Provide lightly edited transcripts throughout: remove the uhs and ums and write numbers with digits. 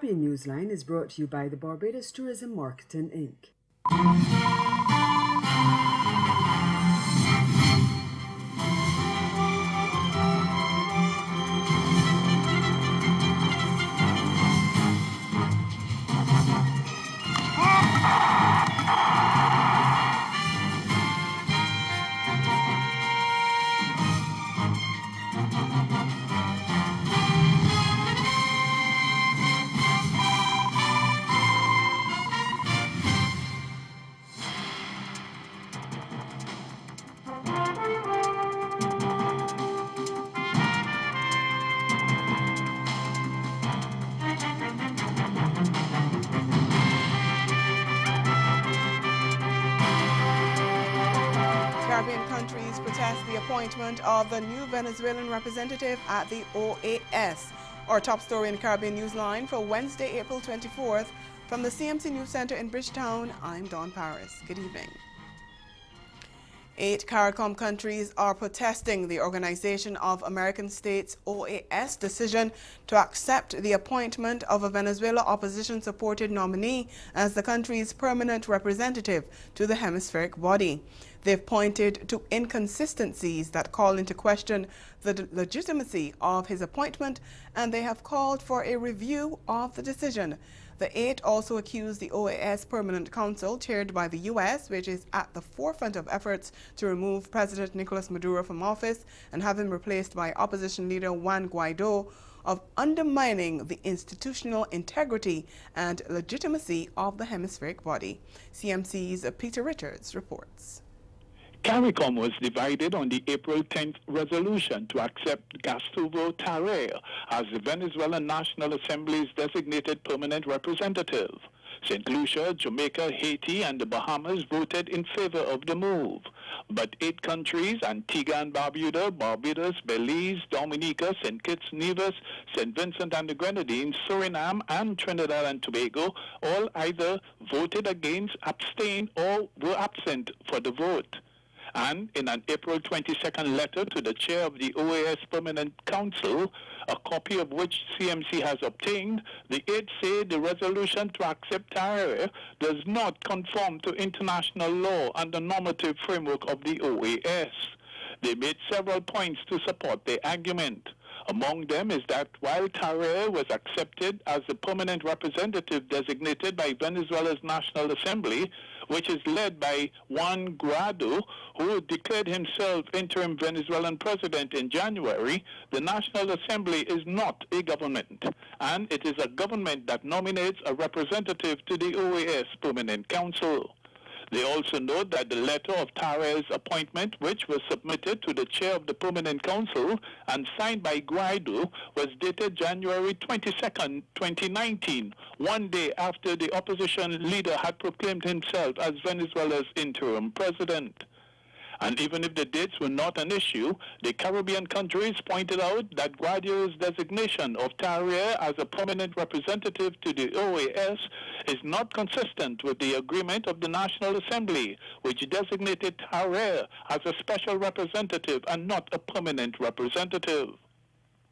Caribbean Newsline is brought to you by the Barbados Tourism Marketing Inc. Caribbean countries protest the appointment of the new Venezuelan representative at the OAS. Our top story in Caribbean Newsline for Wednesday, April 24th. From the CMC News Center in Bridgetown, I'm Dawn Paris. Good evening. 8 CARICOM countries are protesting the Organization of American States OAS decision to accept the appointment of a Venezuela opposition-supported nominee as the country's permanent representative to the hemispheric body. They've pointed to inconsistencies that call into question the legitimacy of his appointment, and they have called for a review of the decision. The 8 also accused the OAS Permanent Council, chaired by the U.S., which is at the forefront of efforts to remove President Nicolas Maduro from office and have him replaced by opposition leader Juan Guaido, of undermining the institutional integrity and legitimacy of the hemispheric body. CMC's Peter Richards reports. CARICOM was divided on the April 10th resolution to accept Gustavo Tarre as the Venezuelan National Assembly's designated permanent representative. St. Lucia, Jamaica, Haiti, and the Bahamas voted in favor of the move. But 8 countries, Antigua and Barbuda, Barbados, Belize, Dominica, St. Kitts, Nevis, St. Vincent and the Grenadines, Suriname, and Trinidad and Tobago, all either voted against, abstained, or were absent for the vote. And in an April 22nd letter to the chair of the OAS Permanent Council, a copy of which CMC has obtained, the 8 say the resolution to accept Tarre does not conform to international law and the normative framework of the OAS. They made several points to support their argument. Among them is that while Tarre was accepted as the permanent representative designated by Venezuela's National Assembly, which is led by Juan Guaido, who declared himself interim Venezuelan president in January, the National Assembly is not a government, and it is a government that nominates a representative to the OAS Permanent Council. They also note that the letter of Tarre's appointment, which was submitted to the chair of the Permanent Council and signed by Guaido, was dated January 22nd, 2019, one day after the opposition leader had proclaimed himself as Venezuela's interim president. And even if the dates were not an issue, the Caribbean countries pointed out that Guaido's designation of Tarre as a permanent representative to the OAS is not consistent with the agreement of the National Assembly, which designated Tarre as a special representative and not a permanent representative.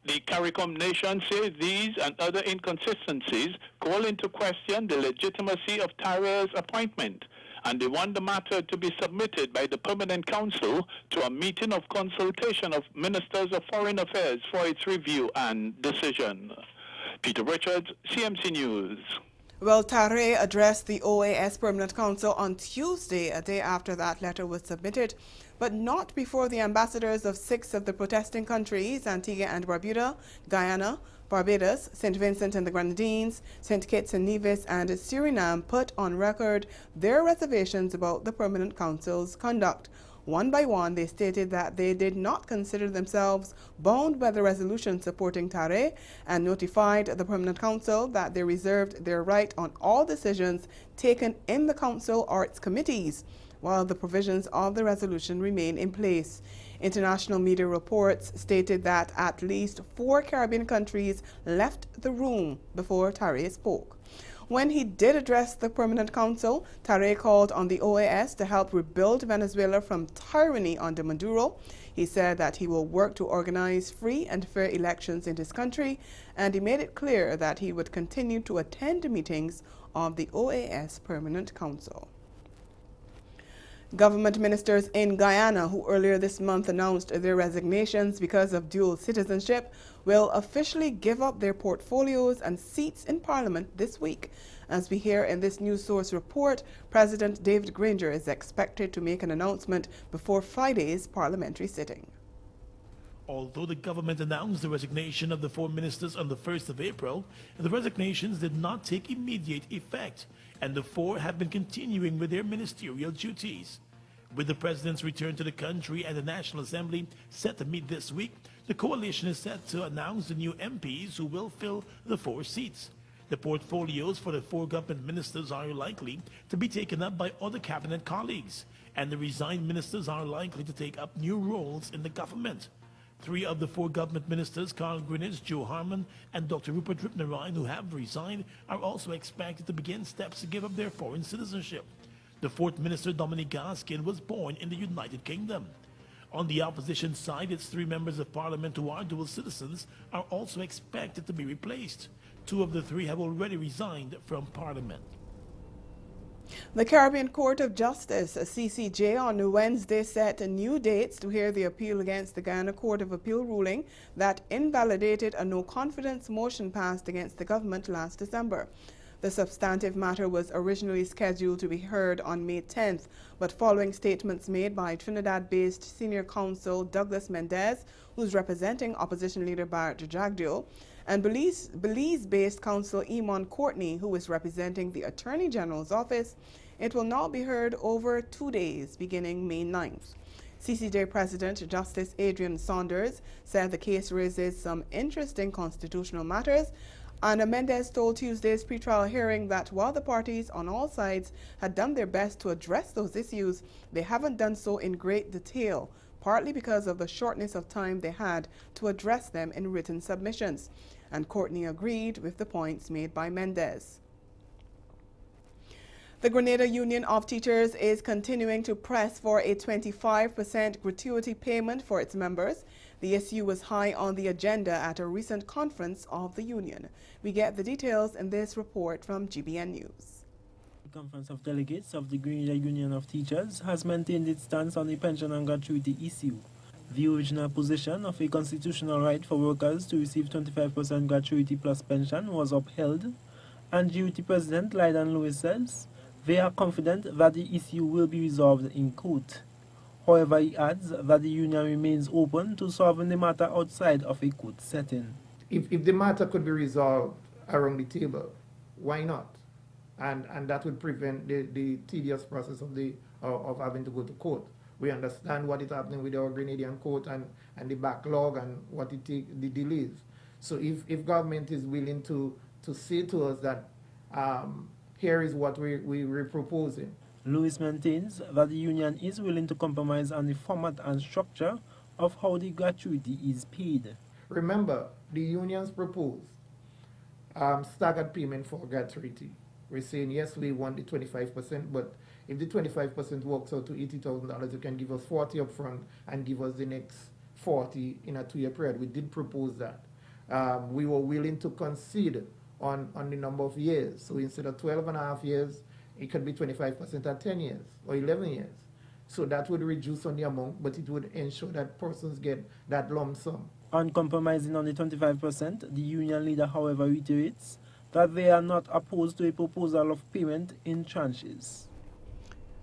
The CARICOM nations say these and other inconsistencies call into question the legitimacy of Tarre's appointment, and they want the matter to be submitted by the Permanent Council to a meeting of consultation of Ministers of Foreign Affairs for its review and decision. Peter Richards, CMC News. Well, Tarre addressed the OAS Permanent Council on Tuesday, a day after that letter was submitted, but not before the ambassadors of 6 of the protesting countries, Antigua and Barbuda, Guyana, Barbados, St. Vincent and the Grenadines, St. Kitts and Nevis, and Suriname put on record their reservations about the Permanent Council's conduct. One by one, they stated that they did not consider themselves bound by the resolution supporting Tarre and notified the Permanent Council that they reserved their right on all decisions taken in the Council or its committees, while the provisions of the resolution remain in place. International media reports stated that at least 4 Caribbean countries left the room before Tarre spoke. When he did address the Permanent Council, Tare called on the OAS to help rebuild Venezuela from tyranny under Maduro. He said that he will work to organize free and fair elections in his country, and he made it clear that he would continue to attend meetings of the OAS Permanent Council. Government ministers in Guyana, who earlier this month announced their resignations because of dual citizenship, will officially give up their portfolios and seats in Parliament this week. As we hear in this news source report, President David Granger is expected to make an announcement before Friday's parliamentary sitting. Although the government announced the resignation of the 4 ministers on the 1st of April, the resignations did not take immediate effect, and the 4 have been continuing with their ministerial duties. With the president's return to the country and the National Assembly set to meet this week, the coalition is set to announce the new MPs who will fill the 4 seats. The portfolios for the 4 government ministers are likely to be taken up by other cabinet colleagues, and the resigned ministers are likely to take up new roles in the government. 3 of the 4 government ministers, Carl Greenidge, Joe Harmon, and Dr. Rupert Ripnarine, who have resigned, are also expected to begin steps to give up their foreign citizenship. The 4th minister, Dominic Gaskin, was born in the United Kingdom. On the opposition side, its 3 members of parliament who are dual citizens are also expected to be replaced. 2 of the 3 have already resigned from parliament. The Caribbean Court of Justice, CCJ, on Wednesday set new dates to hear the appeal against the Guyana Court of Appeal ruling that invalidated a no-confidence motion passed against the government last December. The substantive matter was originally scheduled to be heard on May 10th, but following statements made by Trinidad-based senior counsel Douglas Mendez, who's representing opposition leader Barrett Jagdio, and Belize-based counsel Eamon Courtney, who is representing the Attorney General's office, it will now be heard over 2 days, beginning May 9th. CCJ President Justice Adrian Saunders said the case raises some interesting constitutional matters, and Mendez told Tuesday's pretrial hearing that while the parties on all sides had done their best to address those issues, they haven't done so in great detail, partly because of the shortness of time they had to address them in written submissions. And Courtney agreed with the points made by Mendez. The Grenada Union of Teachers is continuing to press for a 25% gratuity payment for its members. The issue was high on the agenda at a recent conference of the union. We get the details in this report from GBN News. The Conference of Delegates of the Grenada Union of Teachers has maintained its stance on the pension and gratuity issue. The original position of a constitutional right for workers to receive 25% gratuity plus pension was upheld, and GUT President Lydan Lewis says they are confident that the issue will be resolved in court. However, he adds that the union remains open to solving the matter outside of a court setting. If the matter could be resolved around the table, why not? And that would prevent the tedious process of having to go to court. We understand what is happening with our Grenadian court and the backlog and what it takes, the delays. So if government is willing to say to us that here is what we're proposing. Lewis maintains that the union is willing to compromise on the format and structure of how the gratuity is paid. Remember, the unions proposed staggered payment for gratuity. We're saying, yes, we want the 25%, but if the 25% works out to $80,000, you can give us 40 up front and give us the next 40 in a 2-year period. We did propose that. We were willing to concede on the number of years. So instead of 12 and a half years, it could be 25% at 10 years or 11 years. So that would reduce on the amount, but it would ensure that persons get that lump sum. On compromising on the 25%, the union leader, however, reiterates that they are not opposed to a proposal of payment in tranches.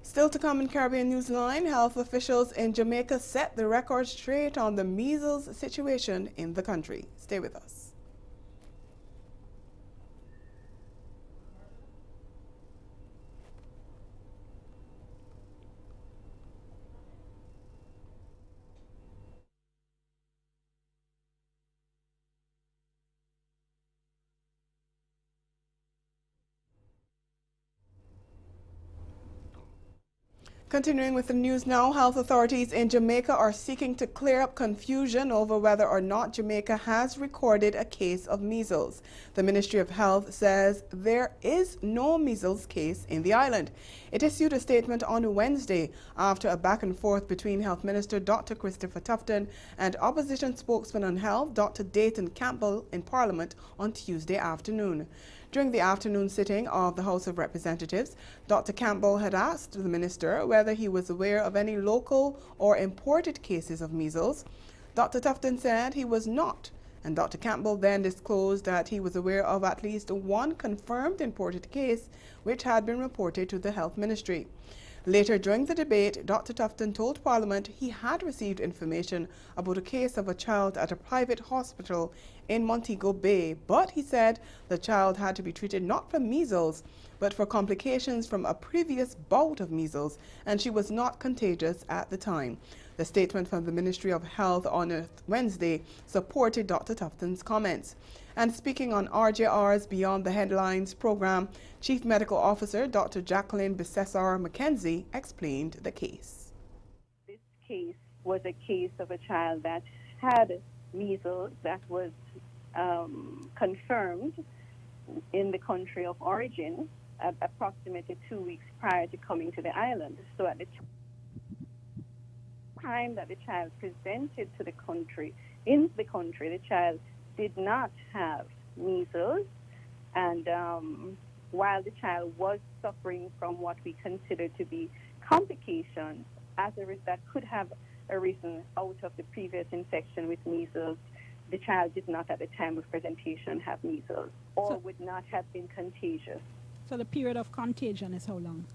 Still to come in Caribbean Newsline, health officials in Jamaica set the record straight on the measles situation in the country. Stay with us. Continuing with the news now, health authorities in Jamaica are seeking to clear up confusion over whether or not Jamaica has recorded a case of measles. The Ministry of Health says there is no measles case in the island. It issued a statement on Wednesday after a back and forth between Health Minister Dr. Christopher Tufton and Opposition spokesman on health Dr. Dayton Campbell in Parliament on Tuesday afternoon. During the afternoon sitting of the House of Representatives, Dr. Campbell had asked the minister whether he was aware of any local or imported cases of measles. Dr. Tufton said he was not, and Dr. Campbell then disclosed that he was aware of at least one confirmed imported case which had been reported to the Health Ministry. Later during the debate, Dr. Tufton told Parliament he had received information about a case of a child at a private hospital in Montego Bay, but he said the child had to be treated not for measles, but for complications from a previous bout of measles, and she was not contagious at the time. The statement from the Ministry of Health on Wednesday supported Dr. Tufton's comments. And speaking on RJR's Beyond the Headlines program, Chief Medical Officer Dr. Jacqueline Bissessar McKenzie explained the case. This case was a case of a child that had measles that was confirmed in the country of origin approximately 2 weeks prior to coming to the island. So at the time that the child presented to the country, the child did not have measles, and while the child was suffering from what we consider to be complications that could have arisen out of the previous infection with measles, the child did not at the time of presentation have measles or would not have been contagious. So the period of contagion is how long?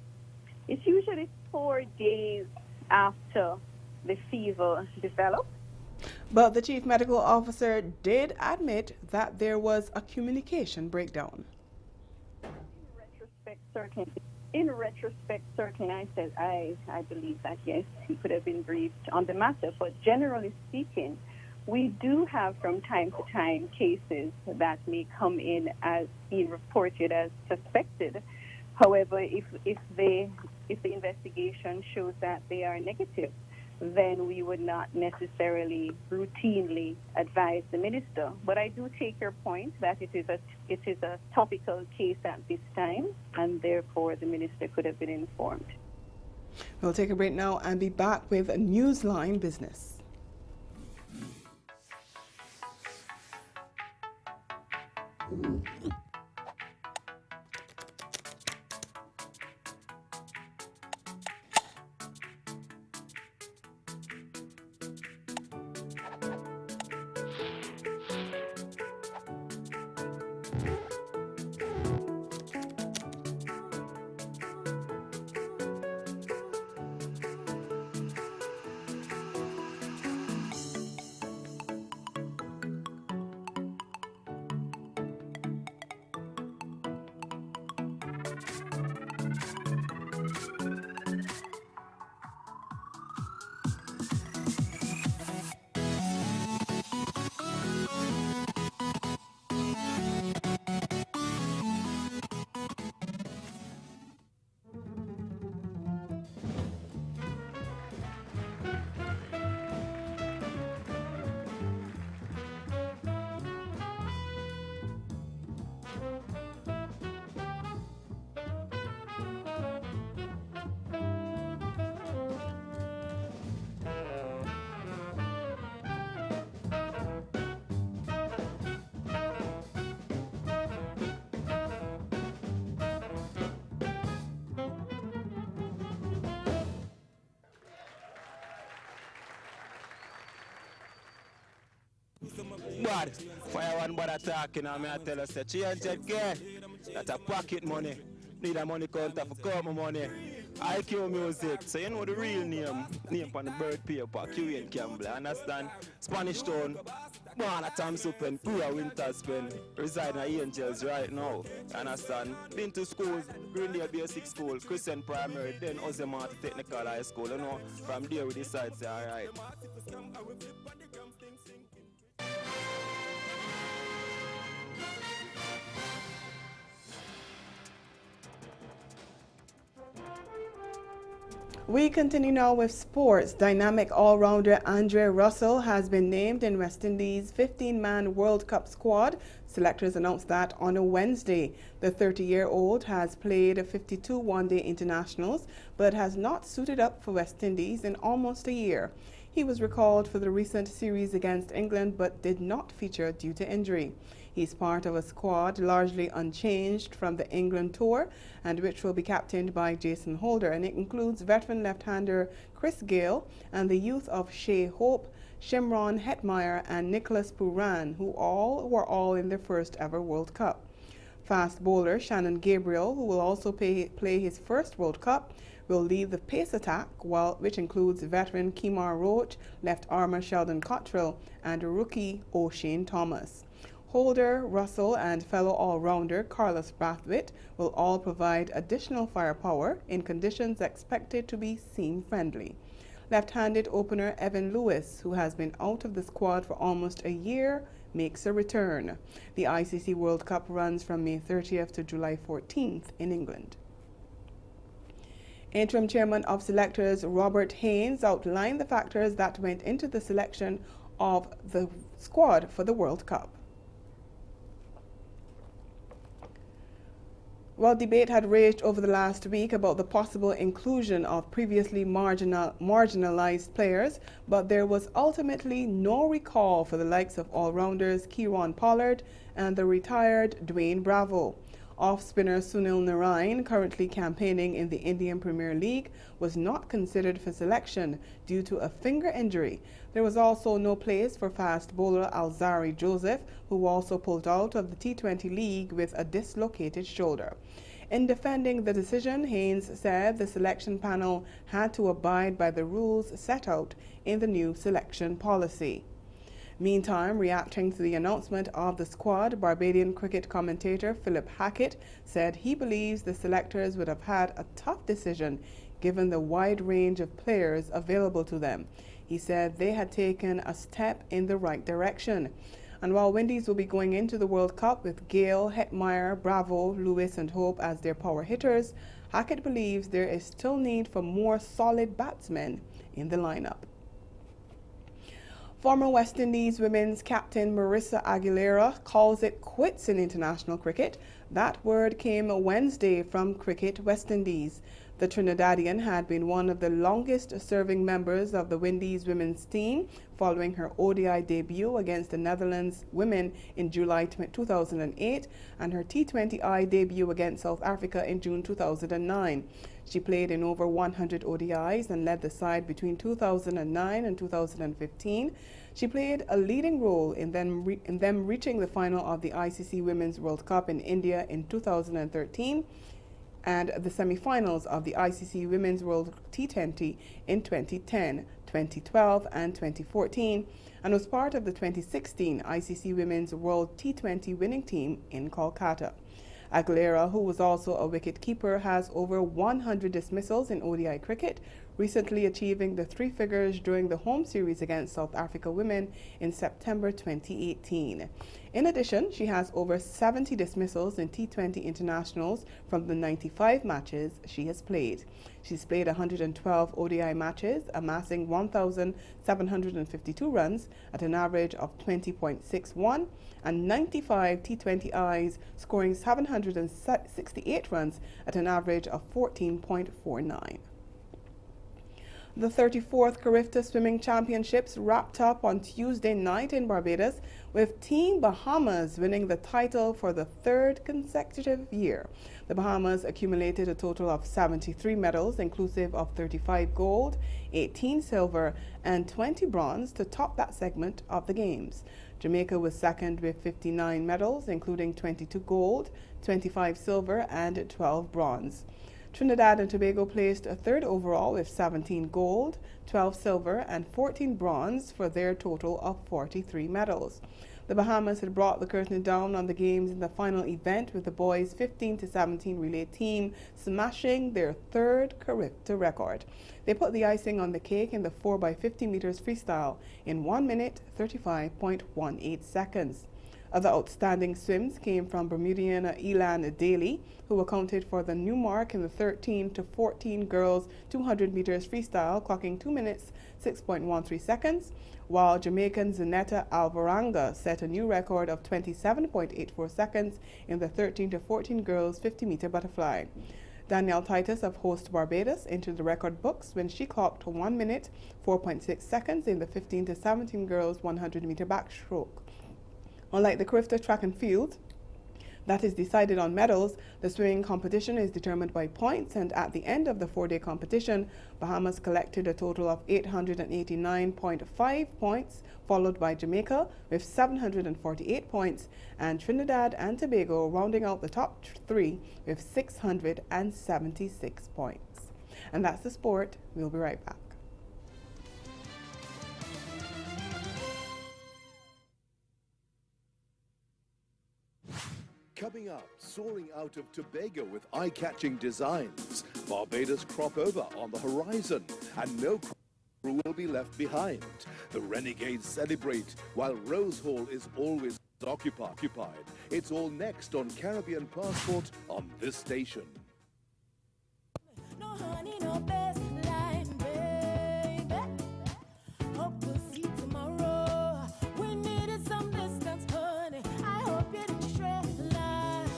It's usually 4 days after the fever develops. But the Chief Medical Officer did admit that there was a communication breakdown. In retrospect, certainly I said I believe that, yes, he could have been briefed on the matter. But generally speaking, we do have from time to time cases that may come in as being reported as suspected. However, if the investigation shows that they are negative, then we would not necessarily routinely advise the minister. But I do take your point that it is a topical case at this time, and therefore the minister could have been informed. We'll take a break now and be back with Newsline Business. Bad. Fire one bad attacking and I tell us that 300K, that's a pocket money. Need a money counter for count my money. IQ Music, so you know the real name on the bird paper, QN Campbell, understand? Spanish Town, born at Tom Supen, Pura Winterspen, reside in Angels right now, understand? Been to schools, Greendale Basic School, Christian Primary, then Ozemart Technical High School, you know, from there we decide to say, alright. We continue now with sports. Dynamic all-rounder Andre Russell has been named in West Indies' 15-man World Cup squad. Selectors announced that on a Wednesday. The 30-year-old has played 52 one-day internationals, but has not suited up for West Indies in almost a year. He was recalled for the recent series against England, but did not feature due to injury. He's part of a squad largely unchanged from the England tour, and which will be captained by Jason Holder, and it includes veteran left-hander Chris Gayle and the youth of Shea Hope, Shimron Hetmeyer and Nicholas Pooran, who were all in their first ever World Cup. Fast bowler Shannon Gabriel, who will also play his first World Cup, will lead the pace attack, which includes veteran Kemar Roach, left armour Sheldon Cottrell, and rookie O'Shane Thomas. Holder, Russell, and fellow all-rounder Carlos Brathwaite will all provide additional firepower in conditions expected to be seam-friendly. Left-handed opener Evan Lewis, who has been out of the squad for almost a year, makes a return. The ICC World Cup runs from May 30th to July 14th in England. Interim Chairman of Selectors Robert Haynes outlined the factors that went into the selection of the squad for the World Cup. Well, debate had raged over the last week about the possible inclusion of previously marginalized players, but there was ultimately no recall for the likes of all-rounders Kieron Pollard and the retired Dwayne Bravo. Off-spinner Sunil Narain, currently campaigning in the Indian Premier League, was not considered for selection due to a finger injury. There was also no place for fast bowler Alzari Joseph, who also pulled out of the T20 League with a dislocated shoulder. In defending the decision, Haynes said the selection panel had to abide by the rules set out in the new selection policy. Meantime, reacting to the announcement of the squad, Barbadian cricket commentator Philip Hackett said he believes the selectors would have had a tough decision given the wide range of players available to them. He said they had taken a step in the right direction. And while Windies will be going into the World Cup with Gayle, Hetmeyer, Bravo, Lewis and Hope as their power hitters, Hackett believes there is still need for more solid batsmen in the lineup. Former West Indies women's captain Marissa Aguilera calls it quits in international cricket. That word came Wednesday from Cricket West Indies. The Trinidadian had been one of the longest-serving members of the Windies women's team following her ODI debut against the Netherlands women in July 2008 and her T20I debut against South Africa in June 2009. She played in over 100 ODIs and led the side between 2009 and 2015. She played a leading role in them reaching the final of the ICC Women's World Cup in India in 2013 and the semi-finals of the ICC Women's World T20 in 2010, 2012 and 2014, and was part of the 2016 ICC Women's World T20 winning team in Kolkata. Aguilera, who was also a wicket-keeper, has over 100 dismissals in ODI cricket, recently achieving the three figures during the home series against South Africa women in September 2018. In addition, she has over 70 dismissals in T20 internationals from the 95 matches she has played. She's played 112 ODI matches, amassing 1,752 runs at an average of 20.61 and 95 T20Is, scoring 768 runs at an average of 14.49. The 34th Carifta Swimming Championships wrapped up on Tuesday night in Barbados, with Team Bahamas winning the title for the third consecutive year. The Bahamas accumulated a total of 73 medals, inclusive of 35 gold, 18 silver, and 20 bronze to top that segment of the Games. Jamaica was second with 59 medals, including 22 gold, 25 silver, and 12 bronze. Trinidad and Tobago placed a third overall with 17 gold, 12 silver, and 14 bronze for their total of 43 medals. The Bahamas had brought the curtain down on the Games in the final event with the boys' 15-17 relay team smashing their third Carifta record. They put the icing on the cake in the 4x50 meters freestyle in 1 minute 35.18 seconds. Other outstanding swims came from Bermudian Elan Daly, who accounted for the new mark in the 13 to 14 girls 200 meters freestyle, clocking 2 minutes 6.13 seconds, while Jamaican Zanetta Alvaranga set a new record of 27.84 seconds in the 13 to 14 girls 50 meter butterfly. Danielle Titus of host Barbados entered the record books when she clocked 1 minute 4.6 seconds in the 15 to 17 girls 100 meter backstroke. Unlike the Crifter track and field, that is decided on medals, the swimming competition is determined by points, and at the end of the 4-day competition, Bahamas collected a total of 889.5 points, followed by Jamaica with 748 points, and Trinidad and Tobago rounding out the top 3 with 676 points. And that's the sport. We'll be right back. Coming up, soaring out of Tobago with eye-catching designs, Barbados crop over on the horizon, and no crew will be left behind. The Renegades celebrate, while Rose Hall is always occupied. It's all next on Caribbean Passport on this station. No honey, no best line, baby. Hope to see tomorrow. We needed some distance, honey. I hope you didn't straight line.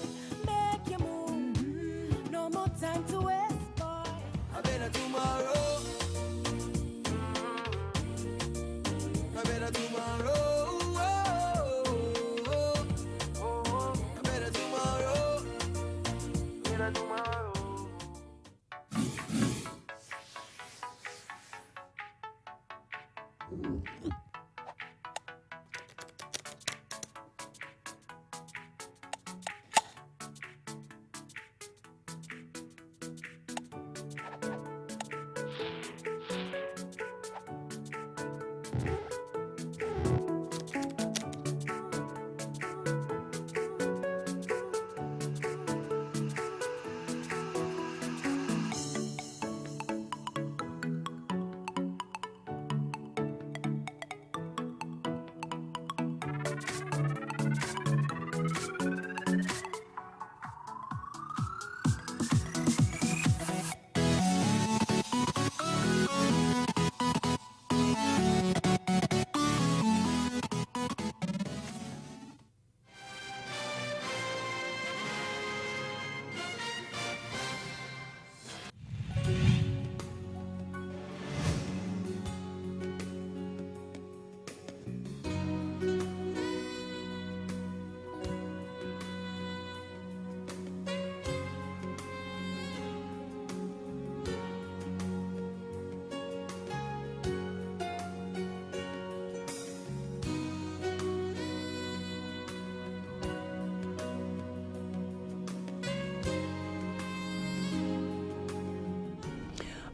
Make you move. No more time to waste, boy. I better tomorrow. I better tomorrow. I better tomorrow. Better tomorrow.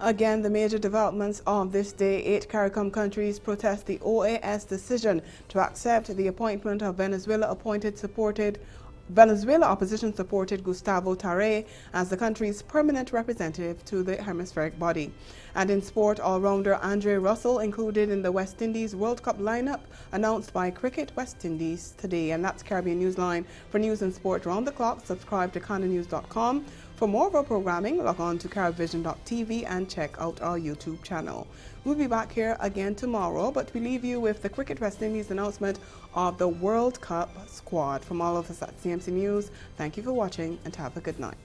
Again, the major developments of this day: 8 CARICOM countries protest the OAS decision to accept the appointment of Venezuela opposition-supported Gustavo Tarre as the country's permanent representative to the hemispheric body. And in sport, all-rounder Andre Russell included in the West Indies World Cup lineup announced by Cricket West Indies today. And that's Caribbean Newsline. For news and sport round the clock, subscribe to CanadaNews.com. For more of our programming, log on to CaribVision.tv and check out our YouTube channel. We'll be back here again tomorrow, but we leave you with the Cricket West Indies announcement of the World Cup squad. From all of us at CMC News, thank you for watching and have a good night.